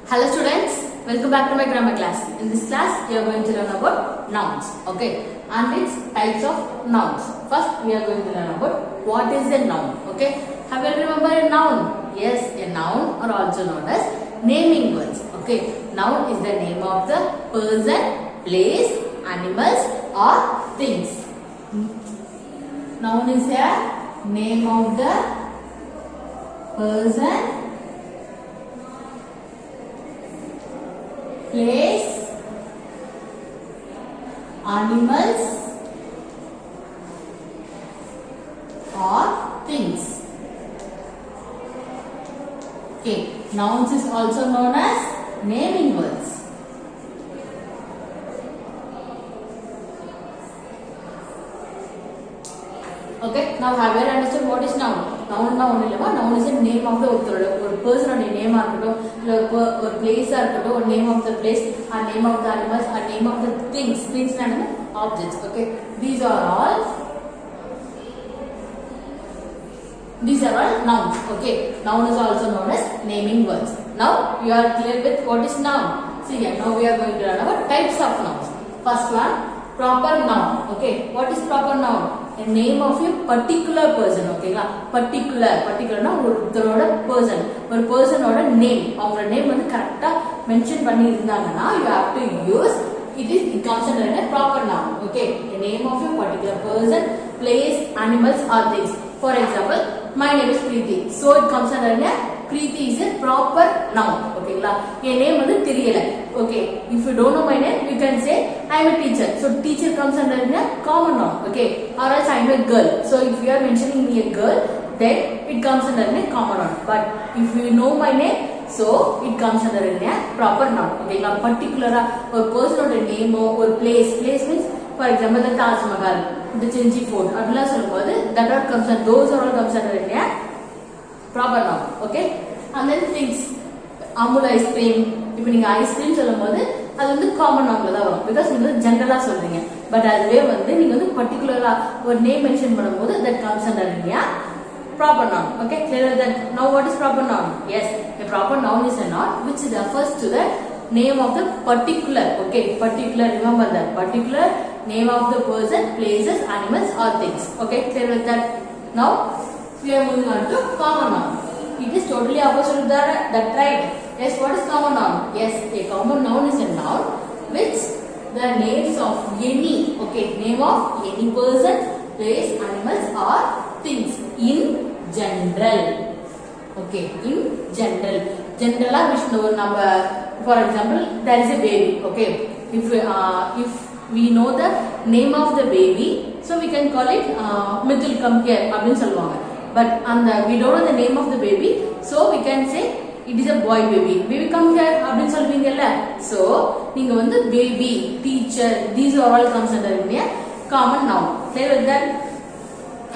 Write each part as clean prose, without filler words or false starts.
Hello students, welcome back to my grammar class. In this class, we are going to learn about nouns, okay, and its types of nouns. First, we are going to learn about what is a noun, okay. Have you remember a noun? Yes, a noun are also known as naming words, okay. Noun is the name of the person, place, animals or things. Noun is a name of the person, place, animals or things. Okay, nouns is also known as naming words. Okay, now have you understood what is noun? Noun is a name of the person or name or place or name of the place, or name of the animals, or name of the things and objects. Okay, these are all nouns. Okay, noun is also known as naming words. Now you are clear with what is noun. See here, now we are going to learn about types of nouns. First one, proper noun. Okay, what is proper noun? A name of a particular person. Okay, particular na ஒருத்தரோட person, ஒரு personோட name, அவங்க name வந்து கரெக்ட்டா mention பண்ணி இருந்தாங்கன்னா you have to use it comes under a proper noun. Okay, a name of a particular person, place, animals or things. For example, my name is Preeti, so it comes under a Preeti is a proper noun. Okay la, N name வந்து தெரியல. Okay, if you don't know my name, you can say I am a teacher. So teacher comes under a common noun. Okay, or else I am a girl. So if you are mentioning me a girl, then it comes under a common noun. But if you know my name, so it comes under a proper noun. Okay, la particular or person or name or place means, for example, the Taj Mahal, the Chinchi Fort, adla sollumbodhu that all comes under, those all comes under a proper noun. Okay, and then things, Amul ice cream, இப்போ நீங்க ice cream சொல்லும்போது அது வந்து common நவுன்ல தான் வரும், because நீங்க ஜெனரலா சொல்றீங்க. பட் அதுவே வந்து நீங்க வந்து பர்టిక్యులரா ஒரு நேம் மென்ஷன் பண்ணும்போது that comes under a proper noun. Okay, clear that? Now what is proper noun? Yes, a proper noun is a noun which refers to the name of the particular. Okay, particular, remember that, particular name of the person, places, animals or things. Okay, clear with that? Now we are moving on to common noun. It is totally opposite to that, right? Yes, what is common noun? Yes, a common noun is a noun which the names of any, okay, name of any person, place, animals or things in general. Okay, in general. General number, for example, there is a baby. Okay, if we know the name of the baby, so we can call it Mithul, come here அப்படினு சொல்லுவாங்க. But we don't know the name of the baby, so we can say it is a boy baby. Baby come here அப்படினு சொல்வீங்கல்ல. So நீங்க வந்து baby, teacher, these are all comes under a common noun. Clear with that?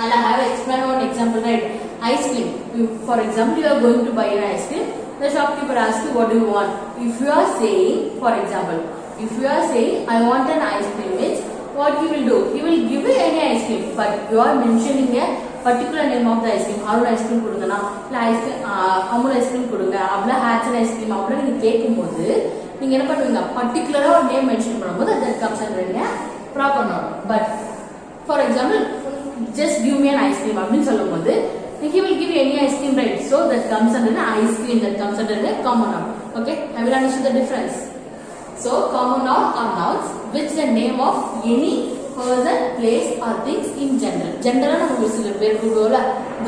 I'll have explain one example, right? Ice cream. For example, you are going to buy an ice cream. The shopkeeper asks you what do you want. If you are saying, for example, if you are saying I want an ice cream, means what he will do? He will give you any ice cream, but you are mentioning a particular name of the ice cream. Arun ice cream கொடுங்கனா, இல்ல ice cream Amul ice cream கொடுங்க, அவ்வளவு Hatchin ice cream அவ்வளவு நீங்க கேட்கும்போது நீங்க என்ன பண்ணுவீங்க? பர்టిక్యులரா ஒரு நேம் மென்ஷன் பண்ணும்போது that comes under a proper noun. But for example, just give me an ice cream அப்படினு சொல்லும்போது he will give you any ice cream, right? So that comes under an ice cream, that comes under a common noun. Okay, have you understood the difference? So common noun are nouns which the name of any person, place or things in general. General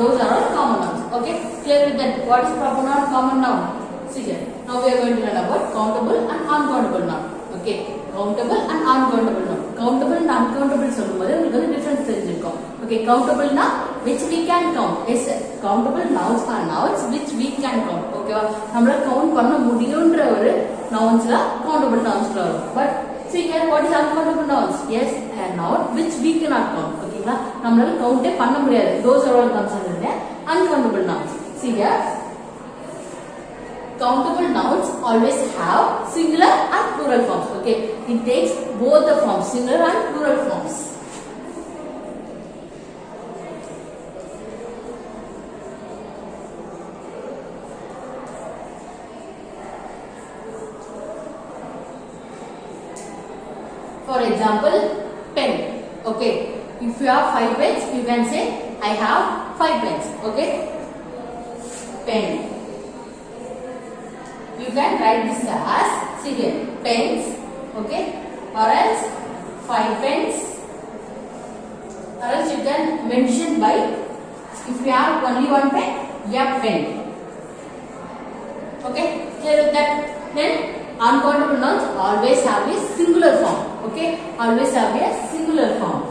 those are all common nouns. Okay, clear with that? What is proper noun, common noun? See here, now we are going to learn about countable and uncountable noun. Okay, countable and uncountable noun. Countable and uncountable சொல்லும்போது உங்களுக்கு வந்து difference தெரிஞ்சிருக்கும். Okay, countable na which we can count. Yes, countable nouns are nouns which we can count. Okay, நம்மள count பண்ண முடியும்ன்ற ஒரு nounsல countable nounsல வரும். But see here, what is uncountable nouns? Yes, a noun which we cannot count. ஓகேங்களா, நம்மளால கவுண்டே பண்ண முடியாது. Those are all comes under uncountable nouns. See here, countable nouns always have singular and plural forms. Okay, it takes both the forms, singular and plural forms. For example, pen. Okay. If you have 5 pens, you can say I have 5 pens. Okay. Pen. You can write this as, see here, pens. Okay. Or else 5 pens. Or else you can mention by, if you have only one pen, you have pen. Okay, clear with that? Then uncountable nouns always have a singular form. Okay, always have a singular form.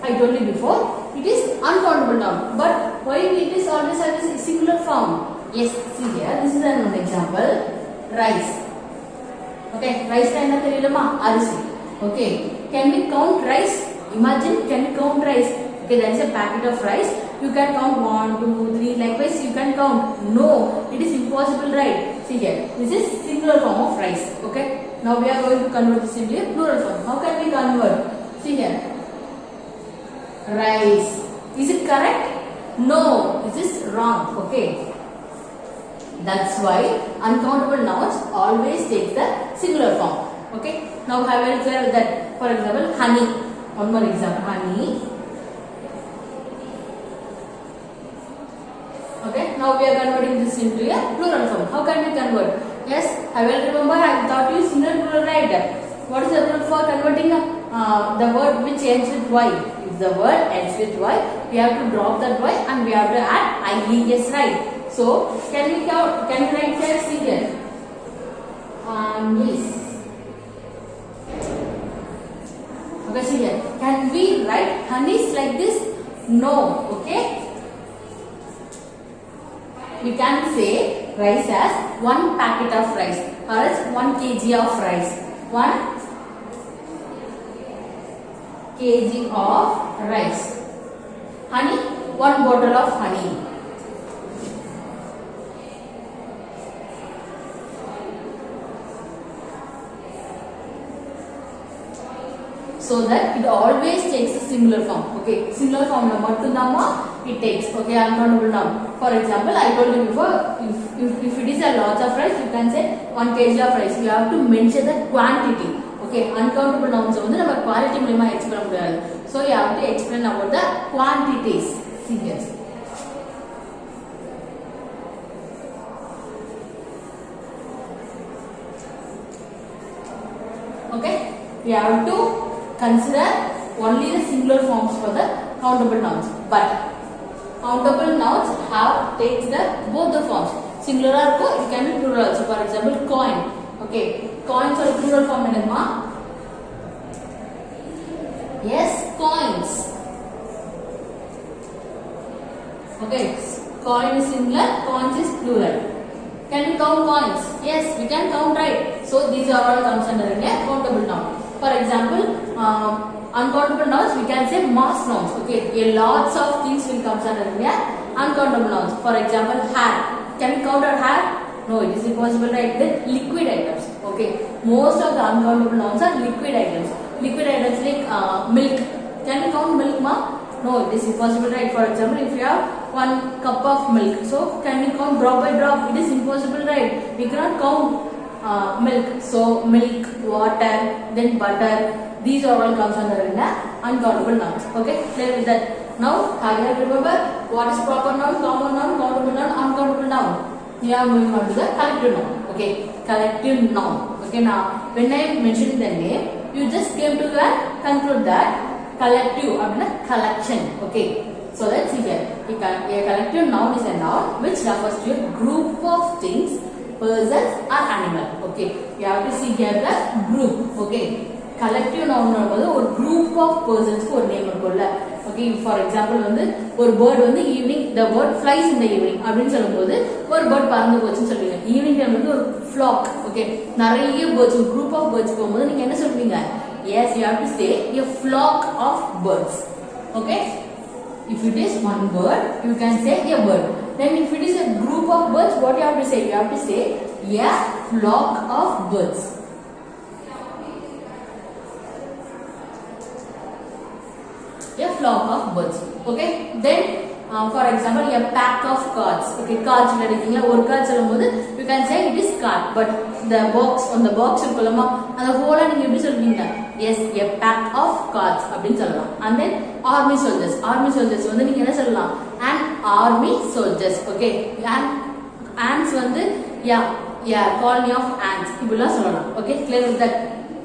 I told you before, it is uncountable noun. But why it is always have a singular form? Yes, see here, this is an example. Rice. Okay, rice na enna theriyuma? Arisi. Okay, can we count rice? Imagine, can we count rice? Okay, there is a packet of rice. You can count 1, 2, 3, likewise you can count. No, it is impossible, right? See here, this is singular form of rice. Okay, now we are going to convert this into a plural form. How can we convert? See here, rice. Is it correct? No, this is wrong. Okay. That's why uncountable nouns always take the singular form. Okay. Now I will clear that. For example, honey. One more example. Honey. Okay. Now we are converting this into a plural form. How can we convert? Yes, I will remember. I taught you singular plural, right? What is the rule for converting the word which ends with y? If the word ends with y, we have to drop that y and we have to add ies, right? So, can we write here, see here? Yes. Okay, see here. Can we write honeys like this? No. Okay. We can say rice as 1 packet of rice or else 1 kg of rice. 1 kg of rice. Honey, 1 bottle of honey. So that it always takes a singular form. Okay, singular form it takes. Okay, uncountable noun. For example, I told you before, if it is a lot of rice, you can say 1 kg of rice. You have to mention the quantity. Okay, uncountable nouns வந்து நம்ம quality மூலமா explain முடியாது. So you have to explain about the quantities. See here. Okay, we have to consider only the singular forms for the countable nouns. But countable nouns takes both the forms. Singular or it can be plural also. For example, coin. Okay, coins or plural form enna? Yes, coins. Okay, coin is singular, coins is plural. Can we count coins? Yes, we can count, right? So these are all comes under a countable noun. For example, uncountable nouns, we can say mass nouns. Okay, a lots of things will come under a uncountable nouns. For example, hair. Can we count our hair? No, it is impossible, right? With liquid items. Okay, most of the uncountable nouns are liquid items. Liquid items like milk. Can we count milk, ma? No, it is impossible, right? For example, if you have 1 cup of milk, so can we count drop by drop? It is impossible, right? We cannot count milk. So milk, water, then butter. These are all comes under uncountable nouns. Okay, clear with that. Now, have you remember what is proper noun, common noun, countable noun, uncountable noun? We are moving on to the collective noun. Okay, collective noun. Okay, now when I mentioned the name, you just came to conclude that collective or collection. Okay, so let's see here. A collective noun is a noun which refers to a group of things, persons or animal. Okay, you have to see here the group. Okay, collective noun ஒரு group of persons ஒரு name இருக்கும்ல. Okay, for example வந்து ஒரு bird வந்து evening, the bird flies in the evening அப்படினு சொல்லும்போது ஒரு bird பறந்து போச்சுன்னு சொல்வீங்க. ஈவினிங் டைம் வந்து ஒரு flock. Okay, நிறைய birds, ஒரு group of birds போகும்போது நீங்க என்ன சொல்வீங்க? Yes, you have to say a flock of birds. Okay, if it is one bird, you can say a bird. Then if it is a group of birds, what you have to say? You have to say a flock of birds. A flock of birds. Okay, then For example, a pack of cards. Okay, cards எடுத்தீங்களா ஒரு card சொல்லும்போது you can say it is card, but the box on the box இருக்குல்லமா அந்த ஹோலா நீங்க எப்படி சொல்வீங்க? Yes, a pack of cards அப்படின்னு சொல்லலாம். And then army soldiers வந்து நீங்க என்ன சொல்லலாம்? An army soldiers. Okay, and ants வந்து yeah colony of ants இப்படிலாம் சொல்லலாம். Okay, clear with that?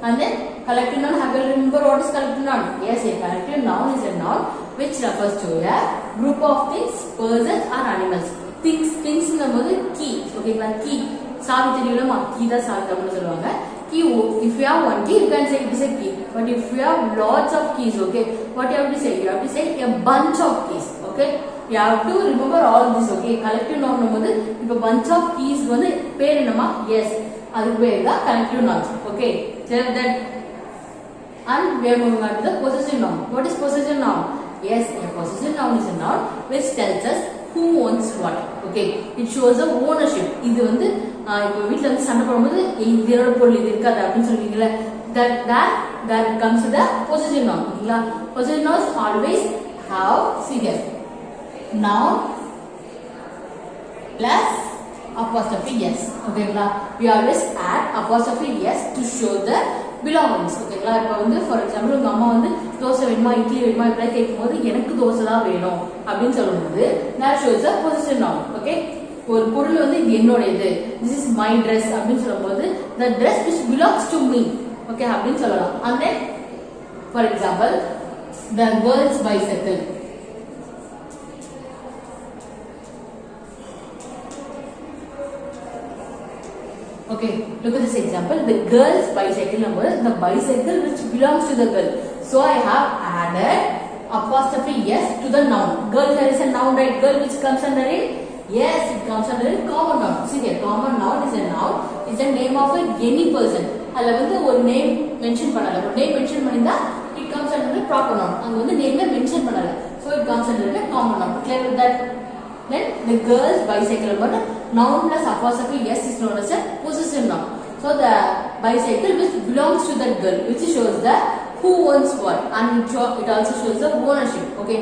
And then collective noun, have you remember what is collective noun? Yes, a collective noun is a noun which refers to a group of things, persons or animals. Things னும்போது key. ஓகேங்களா? key சாவி தெரியுமா? key தான் சாவி தமிழ்ல சொல்லுவாங்க. key, if you have one key you can say it is a key, but if you have lots of keys, okay, what you have to say? You have to say a bunch of keys. Okay, you have to remember all this. Okay, collective noun னும்போது இப்ப bunch of keys வந்து பேர் என்னமா? Yes, அதுக்கு பேர் தான் collective nouns. Okay, tell that. And we are moving on to the possessive noun. What is possessive noun? Yes, a possessive noun is a noun which tells us who owns what. Okay, it shows the ownership. இது வந்து இப்போ வீட்ல வந்து சண்டை போடும்போது இதோட பொருள் இது இருக்காது அப்படின்னு சொல்றீங்கல, that comes to the possessive noun. ஓகேங்களா? possessive nouns always have noun plus apostrophe s. ஓகேங்களா? we always add apostrophe s to show the belongings. ஓகேங்களா? இப்போ வந்து ஃபார் எக்ஸாம்பிள் உங்க அம்மா வந்து தோசை வேணுமா இட்லி வேணுமா இப்படி கேட்கும்போது எனக்கு தோசை தான் வேணும் அப்படின்னு சொல்லும்போது that shows a possessive noun. Okay, ஒரு பொருள் வந்து இது என்னோடது, this is my dress அப்படின்னு சொல்லும்போது the dress which belongs to me. Okay அப்படின்னு சொல்லலாம். and then for example the girl's bicycle. Okay, look at this example. The girl's bicycle number, the bicycle which belongs to the girl. So I have added apostrophe s to the noun. Girl, there is a noun, right? Girl, which comes under it? Yes, it comes under it common noun. See here, common noun is a noun. It's the name of any person. அதுல வந்து ஒரு name mention பண்ணல. ஒரு name mention பண்ணிருந்தா it comes under the proper noun. அங்க வந்து name mention பண்ணல. So it comes under the common noun. Clear with that? Then the girl's bicycle, but noun plus apostrophe s is known as a possessive noun. So the bicycle which belongs to that girl, which shows the who owns what, and it also shows the ownership. Okay,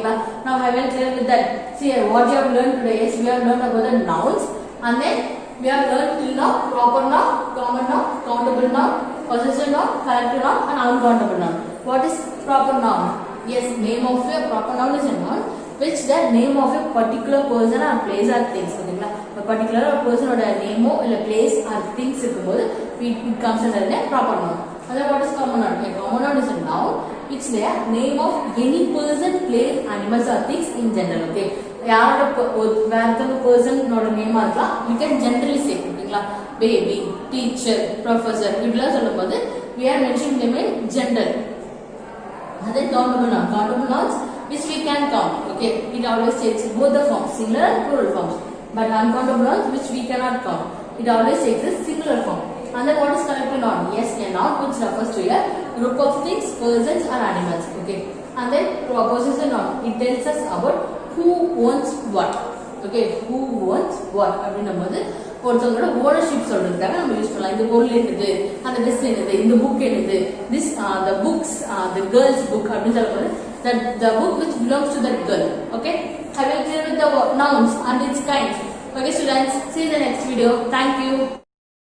now I will clear with that. See what you have learned today is we have learned about the nouns, and then we have learned till now proper noun, common noun, countable noun, possessive noun, collective noun, and uncountable noun. What is proper noun? Yes, name of a proper noun is a noun which the name of a particular person or place or things. ஓகேங்களா? a particular person ஓட நேமோ இல்ல place or things இருக்கும்போது it comes under a proper noun. And then what is common noun? A common noun is a noun which the name of any person, place, animals or things in general. Okay, யாரோட வேற person ஓட நேமா இருக்கலாம், we can generally say. ஓகேங்களா? baby, teacher, professor இப்படிலாம் சொல்லும்போது we are mentioning them in general. And then countable nouns which we can count. Okay, it always takes both the forms, singular and plural forms. But uncountable nouns which we cannot count, it always takes a singular form. And then what is collective noun? Yes, a noun which refers to a group of things, persons or animals. Okay, and then possessive noun, it tells us about who owns what. Okay, who owns what அப்படின்னும்போது ஒருத்தவங்களோட ownership சொல்றதுக்காக நம்ம use பண்ணலாம். இந்த பொருள் என்னது, அந்த dress என்னது, இந்த புக் என்னது, this the books, the girl's book அப்படின்னு சொல்லும்போது that the book which belongs to that girl. Okay, I will clear with the nouns and its kinds. Okay students, see you in the next video. Thank you.